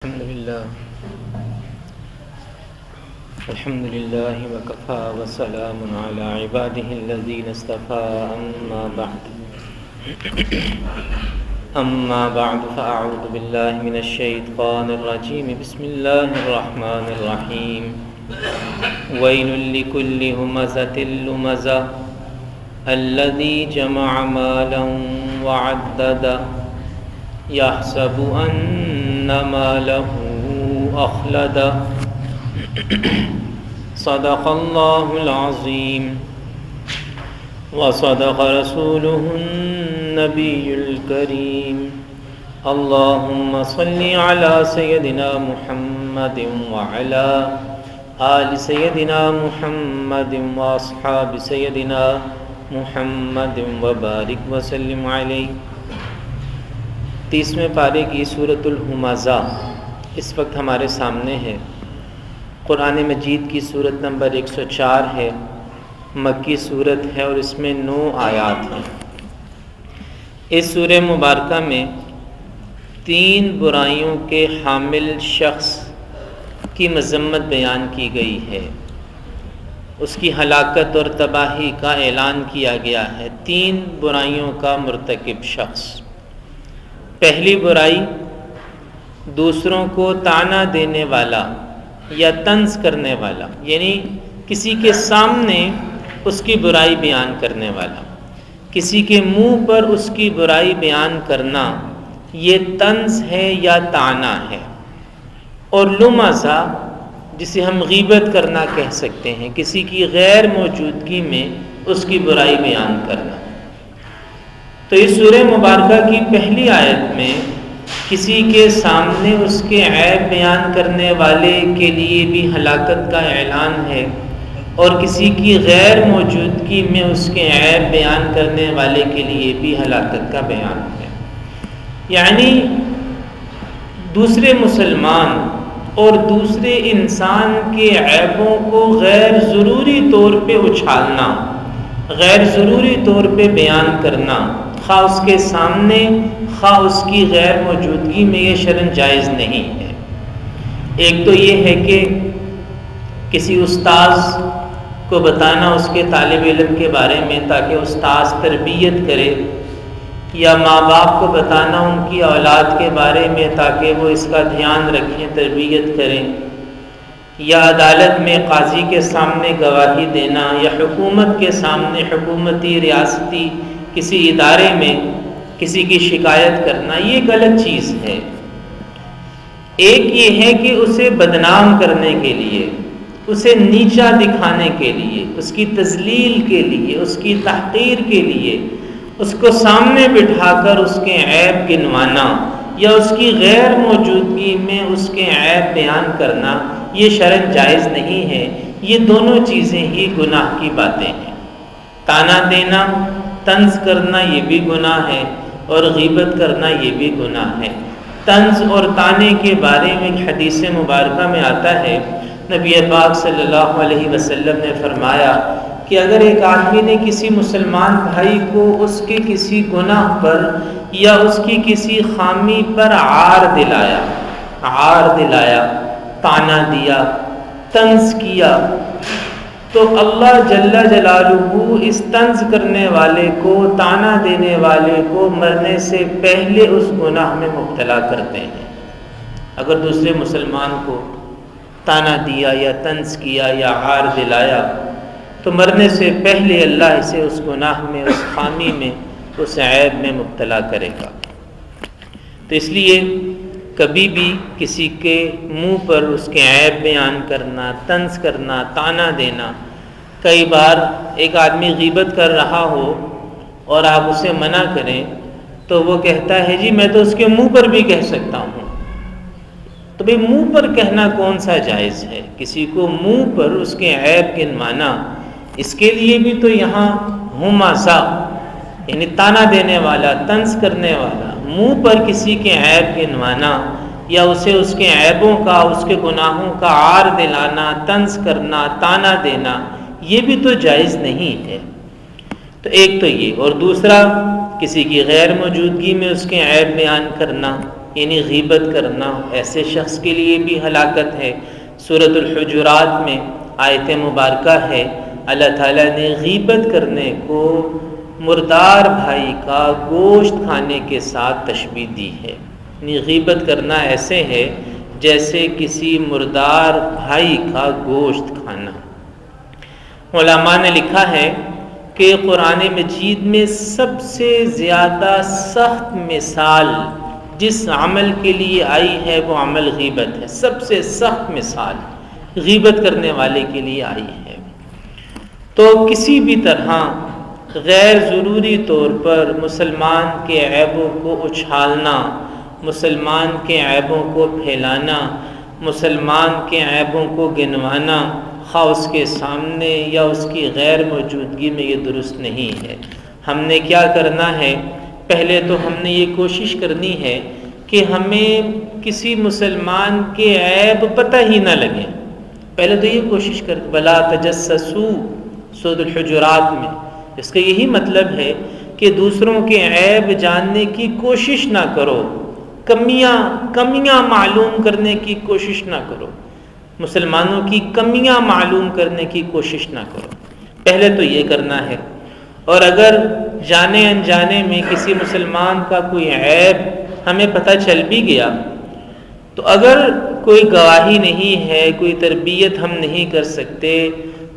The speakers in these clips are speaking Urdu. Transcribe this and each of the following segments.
الحمد لله وكفى وسلام على عباده الذين اصطفى أما بعد فأعوذ بالله من الشيطان الرجيم بسم الله الرحمن الرحيم ويل لكل همزة لمزة الذي جمع مالا وعدده يحسب أن ماله أخلده صدق الله العظيم وصدق رسوله النبي الكريم اللهم صل على سيدنا محمد وعلى آل سيدنا محمد وأصحاب سيدنا محمد وبارك وسلم عليه۔ 30ویں پارے کی سورۃ الہمزہ اس وقت ہمارے سامنے ہے۔ قرآن مجید کی سورت نمبر 104 ہے، مکی سورت ہے اور اس میں 9 آیات ہیں۔ اس سورہ مبارکہ میں 3 برائیوں کے حامل شخص کی مذمت بیان کی گئی ہے، اس کی ہلاکت اور تباہی کا اعلان کیا گیا ہے۔ 3 برائیوں کا مرتکب شخص۔ پہلی برائی، دوسروں کو طعنہ دینے والا یا طنز کرنے والا، یعنی کسی کے سامنے اس کی برائی بیان کرنے والا، کسی کے منہ پر اس کی برائی بیان کرنا، یہ طنز ہے یا طعنہ ہے۔ اور لمزہ، جسے ہم غیبت کرنا کہہ سکتے ہیں، کسی کی غیر موجودگی میں اس کی برائی بیان کرنا۔ تو اس سورہ مبارکہ کی پہلی آیت میں کسی کے سامنے اس کے عیب بیان کرنے والے کے لیے بھی ہلاکت کا اعلان ہے، اور کسی کی غیر موجودگی میں اس کے عیب بیان کرنے والے کے لیے بھی ہلاکت کا بیان ہے۔ یعنی دوسرے مسلمان اور دوسرے انسان کے عیبوں کو غیر ضروری طور پہ اچھالنا، غیر ضروری طور پہ بیان کرنا، خواہ اس کے سامنے خواہ اس کی غیر موجودگی میں، یہ شرعاً جائز نہیں ہے۔ ایک تو یہ ہے کہ کسی استاذ کو بتانا اس کے طالب علم کے بارے میں تاکہ استاذ تربیت کرے، یا ماں باپ کو بتانا ان کی اولاد کے بارے میں تاکہ وہ اس کا دھیان رکھیں، تربیت کریں، یا عدالت میں قاضی کے سامنے گواہی دینا، یا حکومت کے سامنے حکومتی ریاستی کسی ادارے میں کسی کی شکایت کرنا، یہ غلط چیز ہے۔ ایک یہ ہے کہ اسے بدنام کرنے کے لیے، اسے نیچا دکھانے کے لیے، اس کی تذلیل کے لیے، اس کی تحقیر کے لیے اس کو سامنے بٹھا کر اس کے عیب گنوانا، یا اس کی غیر موجودگی میں اس کے عیب بیان کرنا، یہ شرعاً جائز نہیں ہے۔ یہ دونوں چیزیں ہی گناہ کی باتیں ہیں۔ طعنہ دینا، طنز کرنا، یہ بھی گناہ ہے، اور غیبت کرنا یہ بھی گناہ ہے۔ طنز اور طعنے کے بارے میں حدیث مبارکہ میں آتا ہے، نبی پاک صلی اللہ علیہ وسلم نے فرمایا کہ اگر ایک آدمی نے کسی مسلمان بھائی کو اس کے کسی گناہ پر یا اس کی کسی خامی پر عار دلایا، طعنہ دیا، طنز کیا، تو اللہ جل جلالہ اس طنز کرنے والے کو، طعنہ دینے والے کو مرنے سے پہلے اس گناہ میں مبتلا کرتے ہیں۔ اگر دوسرے مسلمان کو طعنہ دیا یا طنز کیا یا عار دلایا تو مرنے سے پہلے اللہ اسے اس گناہ میں، اس خامی میں، اس عیب میں مبتلا کرے گا۔ تو اس لیے کبھی بھی کسی کے منہ پر اس کے عیب بیان کرنا، طنز کرنا، طعنہ دینا، کئی بار ایک آدمی غیبت کر رہا ہو اور آپ اسے منع کریں تو وہ کہتا ہے جی میں تو اس کے منہ پر بھی کہہ سکتا ہوں۔ تو بھئی منہ پر کہنا کون سا جائز ہے؟ کسی کو منہ پر اس کے عیب گنوانا، اس کے لیے بھی تو یہاں ہمزہ یعنی طعنہ دینے والا، طنز کرنے والا، منہ پر کسی کے عیب گنوانا یا اسے اس کے عیبوں کا، اس کے گناہوں کا عار دلانا، طنز کرنا، طعنہ دینا، یہ بھی تو جائز نہیں ہے۔ تو ایک تو یہ، اور دوسرا کسی کی غیر موجودگی میں اس کے عیب بیان کرنا، یعنی غیبت کرنا ایسے شخص کے لیے بھی ہلاکت ہے۔ سورۃ الحجرات میں آیت مبارکہ ہے، اللہ تعالیٰ نے غیبت کرنے کو مردار بھائی کا گوشت کھانے کے ساتھ تشبیہ دی ہے، یعنی غیبت کرنا ایسے ہے جیسے کسی مردار بھائی کا گوشت کھانا۔ علماء نے لکھا ہے کہ قرآن مجید میں سب سے زیادہ سخت مثال جس عمل کے لیے آئی ہے وہ عمل غیبت ہے۔ سب سے سخت مثال غیبت کرنے والے کے لیے آئی ہے۔ تو کسی بھی طرح غیر ضروری طور پر مسلمان کے عیبوں کو اچھالنا، مسلمان کے عیبوں کو پھیلانا، مسلمان کے عیبوں کو گنوانا، خواہ اس کے سامنے یا اس کی غیر موجودگی میں، یہ درست نہیں ہے۔ ہم نے کیا کرنا ہے؟ پہلے تو ہم نے یہ کوشش کرنی ہے کہ ہمیں کسی مسلمان کے عیب پتہ ہی نہ لگے۔ پہلے تو یہ کوشش کر بلا تجسسوا سورۃ الحجرات میں، اس کا یہی مطلب ہے کہ دوسروں کے عیب جاننے کی کوشش نہ کرو، کمیاں معلوم کرنے کی کوشش نہ کرو، مسلمانوں کی کمیاں معلوم کرنے کی کوشش نہ کرو۔ پہلے تو یہ کرنا ہے۔ اور اگر جانے انجانے میں کسی مسلمان کا کوئی عیب ہمیں پتہ چل بھی گیا تو اگر کوئی گواہی نہیں ہے، کوئی تربیت ہم نہیں کر سکتے،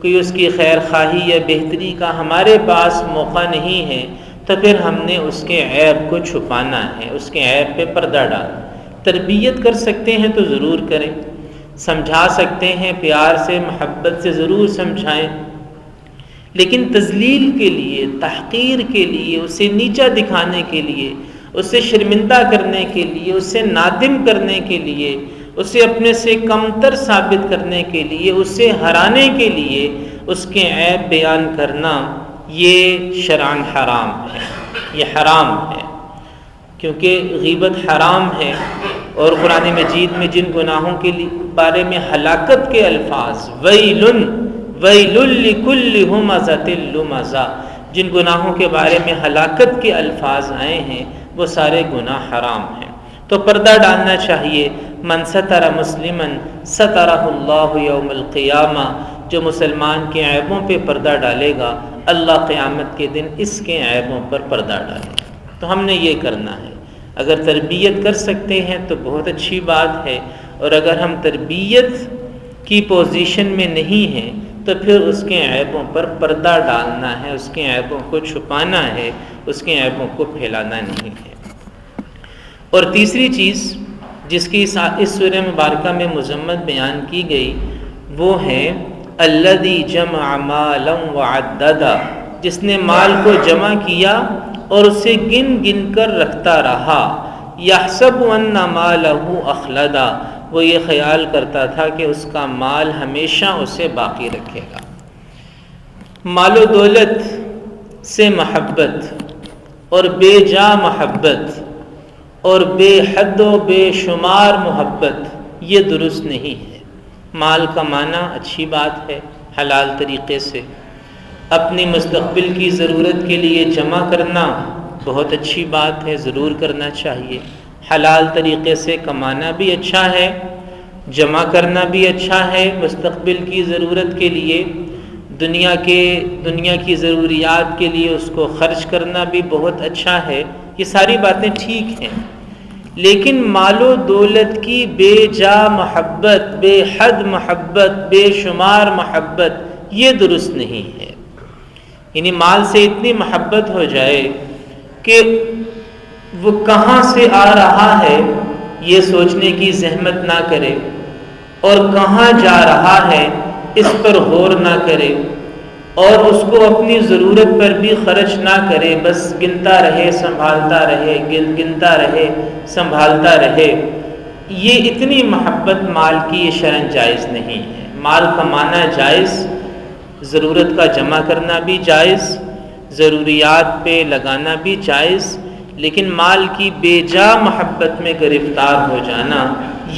کوئی اس کی خیر خواہی یا بہتری کا ہمارے پاس موقع نہیں ہے، تو پھر ہم نے اس کے عیب کو چھپانا ہے، اس کے عیب پہ پردہ ڈالنا۔ تربیت کر سکتے ہیں تو ضرور کریں، سمجھا سکتے ہیں، پیار سے محبت سے ضرور سمجھائیں، لیکن تذلیل کے لیے، تحقیر کے لیے، اسے نیچا دکھانے کے لیے، اسے شرمندہ کرنے کے لیے، اسے نادم کرنے کے لیے، اسے اپنے سے کمتر ثابت کرنے کے لیے، اسے ہرانے کے لیے اس کے عیب بیان کرنا، یہ شرعاً حرام ہے، یہ حرام ہے، کیونکہ غیبت حرام ہے۔ اور قرآن مجید میں جن گناہوں کے بارے میں ہلاکت کے الفاظ ویل لکل ہمزۃ لمزہ، جن گناہوں کے بارے میں ہلاکت کے الفاظ آئے ہیں وہ سارے گناہ حرام ہیں۔ تو پردہ ڈالنا چاہیے۔ من ستر مسلما سترہ اللہ یوم القیامہ، جو مسلمان کے عیبوں پہ پردہ ڈالے گا اللہ قیامت کے دن اس کے عیبوں پر پردہ ڈالے گا۔ تو ہم نے یہ کرنا ہے۔ اگر تربیت کر سکتے ہیں تو بہت اچھی بات ہے، اور اگر ہم تربیت کی پوزیشن میں نہیں ہیں تو پھر اس کے عیبوں پر پردہ ڈالنا ہے، اس کے عیبوں کو چھپانا ہے، اس کے عیبوں کو پھیلانا نہیں ہے۔ اور تیسری چیز جس کی اس سورہ مبارکہ میں مذمت بیان کی گئی وہ ہے الذی جمع مالا وعددا، جس نے مال کو جمع کیا اور اسے گن گن کر رکھتا رہا۔ یحسب ان مالہ اخلدا، وہ یہ خیال کرتا تھا کہ اس کا مال ہمیشہ اسے باقی رکھے گا۔ مال و دولت سے محبت اور بے جا محبت اور بے حد و بے شمار محبت یہ درست نہیں ہے۔ مال کمانا اچھی بات ہے، حلال طریقے سے، اپنی مستقبل کی ضرورت کے لیے جمع کرنا بہت اچھی بات ہے، ضرور کرنا چاہیے۔ حلال طریقے سے کمانا بھی اچھا ہے، جمع کرنا بھی اچھا ہے، مستقبل کی ضرورت کے لیے، دنیا کی ضروریات کے لیے اس کو خرچ کرنا بھی بہت اچھا ہے، یہ ساری باتیں ٹھیک ہیں۔ لیکن مال و دولت کی بے جا محبت، بے حد محبت، بے شمار محبت یہ درست نہیں ہے۔ یعنی مال سے اتنی محبت ہو جائے کہ وہ کہاں سے آ رہا ہے یہ سوچنے کی زحمت نہ کرے، اور کہاں جا رہا ہے اس پر غور نہ کرے، اور اس کو اپنی ضرورت پر بھی خرچ نہ کرے، بس گنتا رہے سنبھالتا رہے، گنتا رہے سنبھالتا رہے۔ یہ اتنی محبت مال کی یہ شرعاً جائز نہیں ہے۔ مال کمانا جائز، ضرورت کا جمع کرنا بھی جائز، ضروریات پہ لگانا بھی جائز، لیکن مال کی بے جا محبت میں گرفتار ہو جانا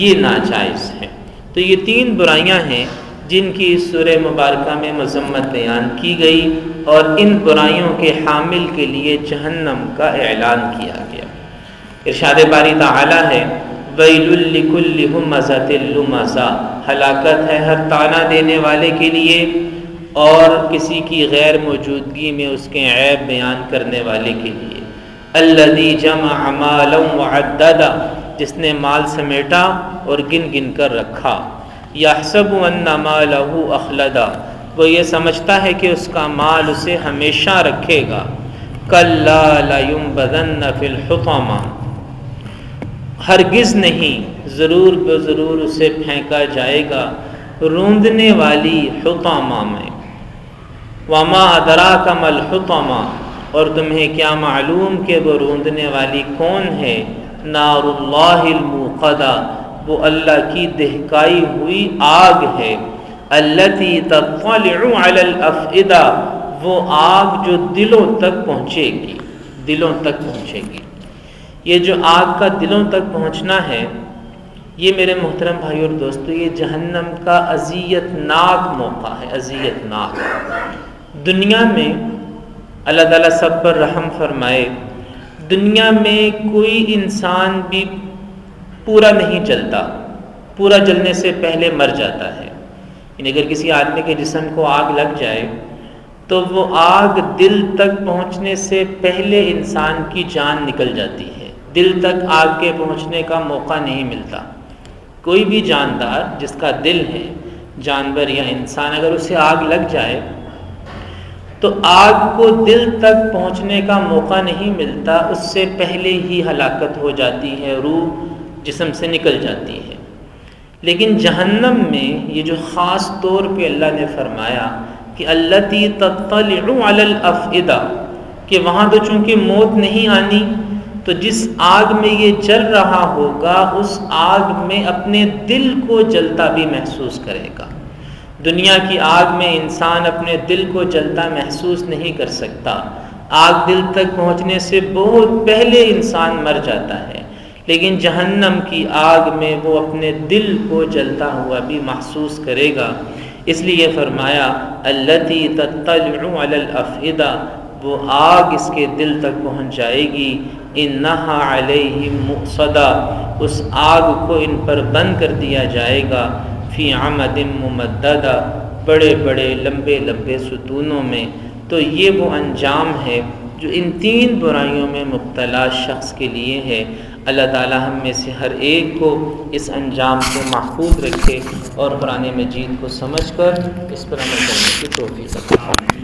یہ ناجائز ہے۔ تو یہ تین برائیاں ہیں جن کی اس سورہ مبارکہ میں مذمت بیان کی گئی، اور ان برائیوں کے حامل کے لیے جہنم کا اعلان کیا گیا۔ ارشاد باری تعالی ہے ویل لکل ہمزۃ لمزہ، ہلاکت ہے ہر طعنہ دینے والے کے لیے اور کسی کی غیر موجودگی میں اس کے عیب بیان کرنے والے کے لیے۔ الذی جمع مالا وعددا، جس نے مال سمیٹا اور گن گن کر رکھا۔ یحسب ان مالہ اخلدا، وہ یہ سمجھتا ہے کہ اس کا مال اسے ہمیشہ رکھے گا۔ کلا لینبذن فی الحطمہ، ہرگز نہیں، ضرور بضرور اسے پھینکا جائے گا روندنے والی حطمہ میں۔ وما ادراک ما الحطمہ، اور تمہیں کیا معلوم کہ وہ روندنے والی کون ہے؟ نار اللہ الموقدہ، وہ اللہ کی دہکائی ہوئی آگ ہے۔ التی تطلع علی الافئدہ، وہ آگ جو دلوں تک پہنچے گی، دلوں تک پہنچے گی۔ یہ جو آگ کا دلوں تک پہنچنا ہے، یہ میرے محترم بھائی اور دوستو، یہ جہنم کا اذیت ناک موقع ہے، اذیت ناک۔ دنیا میں اللہ تعالیٰ سب پر رحم فرمائے، دنیا میں کوئی انسان بھی پورا نہیں جلتا، پورا جلنے سے پہلے مر جاتا ہے۔ یعنی اگر کسی آدمی کے جسم کو آگ لگ جائے تو وہ آگ دل تک پہنچنے سے پہلے انسان کی جان نکل جاتی ہے، دل تک آگ کے پہنچنے کا موقع نہیں ملتا۔ کوئی بھی جاندار جس کا دل ہے، جانور یا انسان، اگر اسے آگ لگ جائے تو آگ کو دل تک پہنچنے کا موقع نہیں ملتا، اس سے پہلے ہی ہلاکت ہو جاتی ہے، روح جسم سے نکل جاتی ہے۔ لیکن جہنم میں یہ جو خاص طور پہ اللہ نے فرمایا کہ التی تطلع علی الافئدہ، کہ وہاں تو چونکہ موت نہیں آنی، تو جس آگ میں یہ جل رہا ہوگا اس آگ میں اپنے دل کو جلتا بھی محسوس کرے گا۔ دنیا کی آگ میں انسان اپنے دل کو جلتا محسوس نہیں کر سکتا، آگ دل تک پہنچنے سے بہت پہلے انسان مر جاتا ہے، لیکن جہنم کی آگ میں وہ اپنے دل کو جلتا ہوا بھی محسوس کرے گا۔ اس لیے فرمایا التی تطلع علی الافئدہ، وہ آگ اس کے دل تک پہنچ جائے گی۔ انہا علیہم مؤصدہ، اس آگ کو ان پر بند کر دیا جائے گا۔ فی عمد ممددہ، بڑے بڑے لمبے لمبے ستونوں میں۔ تو یہ وہ انجام ہے جو ان تین برائیوں میں مبتلا شخص کے لیے ہے۔ اللہ تعالی ہم میں سے ہر ایک کو اس انجام سے محفوظ رکھے اور قرآن مجید کو سمجھ کر اس پر عمل کرنے کی توفیق عطا فرمائے۔